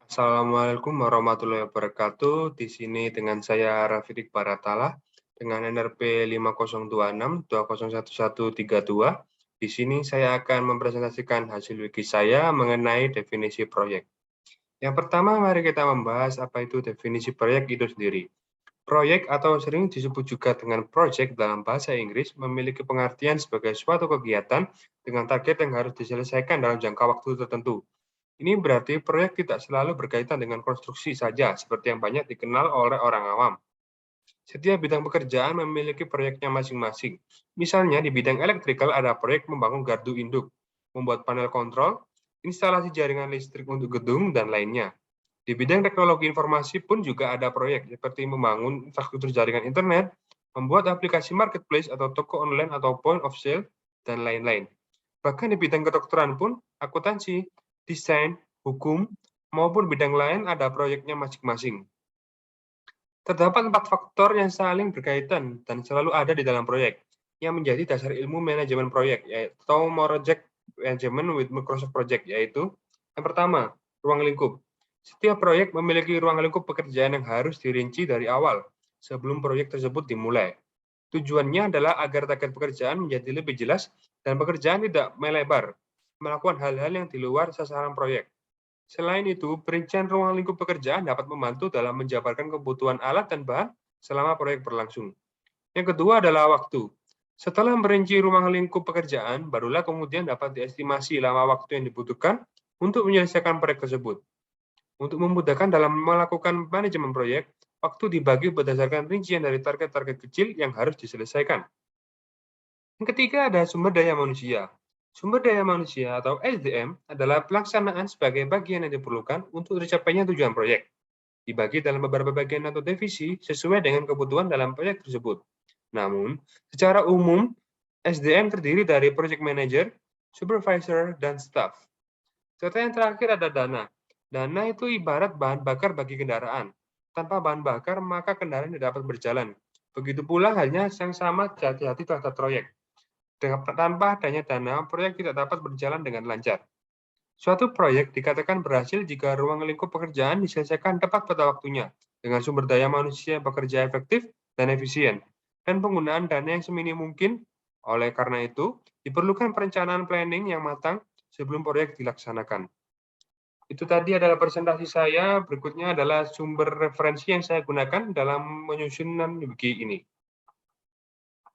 Assalamualaikum warahmatullahi wabarakatuh. Di sini dengan saya Rafiq Baratala dengan NRP 5026201132. Di sini saya akan mempresentasikan hasil wiki saya mengenai definisi proyek. Yang pertama, mari kita membahas apa itu definisi proyek itu sendiri. Proyek atau sering disebut juga dengan project dalam bahasa Inggris memiliki pengertian sebagai suatu kegiatan dengan target yang harus diselesaikan dalam jangka waktu tertentu. Ini berarti proyek tidak selalu berkaitan dengan konstruksi saja, seperti yang banyak dikenal oleh orang awam. Setiap bidang pekerjaan memiliki proyeknya masing-masing. Misalnya di bidang elektrikal ada proyek membangun gardu induk, membuat panel kontrol, instalasi jaringan listrik untuk gedung, dan lainnya. Di bidang teknologi informasi pun juga ada proyek seperti membangun infrastruktur jaringan internet, membuat aplikasi marketplace atau toko online atau point of sale, dan lain-lain. Bahkan di bidang kedokteran pun, akuntansi, desain, hukum, maupun bidang lain ada proyeknya masing-masing. Terdapat 4 faktor yang saling berkaitan dan selalu ada di dalam proyek, yang menjadi dasar ilmu manajemen proyek, atau Project Management with Microsoft Project, yaitu yang pertama, ruang lingkup. Setiap proyek memiliki ruang lingkup pekerjaan yang harus dirinci dari awal, sebelum proyek tersebut dimulai. Tujuannya adalah agar target pekerjaan menjadi lebih jelas dan pekerjaan tidak melebar, melakukan hal-hal yang di luar sasaran proyek. Selain itu, perincian ruang lingkup pekerjaan dapat membantu dalam menjabarkan kebutuhan alat dan bahan selama proyek berlangsung. Yang kedua adalah waktu. Setelah merinci ruang lingkup pekerjaan, barulah kemudian dapat diestimasi lama waktu yang dibutuhkan untuk menyelesaikan proyek tersebut. Untuk memudahkan dalam melakukan manajemen proyek, waktu dibagi berdasarkan rincian dari target-target kecil yang harus diselesaikan. Yang ketiga ada sumber daya manusia. Sumber daya manusia atau SDM adalah pelaksanaan sebagai bagian yang diperlukan untuk tercapainya tujuan proyek. Dibagi dalam beberapa bagian atau divisi sesuai dengan kebutuhan dalam proyek tersebut. Namun, secara umum, SDM terdiri dari project manager, supervisor, dan staff. Serta yang terakhir ada dana. Dana itu ibarat bahan bakar bagi kendaraan. Tanpa bahan bakar, maka kendaraan tidak dapat berjalan. Begitu pula halnya yang sama jati-hati terhadap proyek. Tanpa adanya dana, proyek tidak dapat berjalan dengan lancar. Suatu proyek dikatakan berhasil jika ruang lingkup pekerjaan diselesaikan tepat pada waktunya, dengan sumber daya manusia yang bekerja efektif dan efisien, dan penggunaan dana yang seminim mungkin. Oleh karena itu, diperlukan perencanaan planning yang matang sebelum proyek dilaksanakan. Itu tadi adalah presentasi saya, berikutnya adalah sumber referensi yang saya gunakan dalam menyusun wiki ini.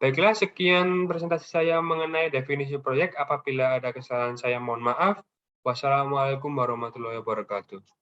Baiklah, sekian presentasi saya mengenai definisi proyek. Apabila ada kesalahan saya mohon maaf. Wassalamualaikum warahmatullahi wabarakatuh.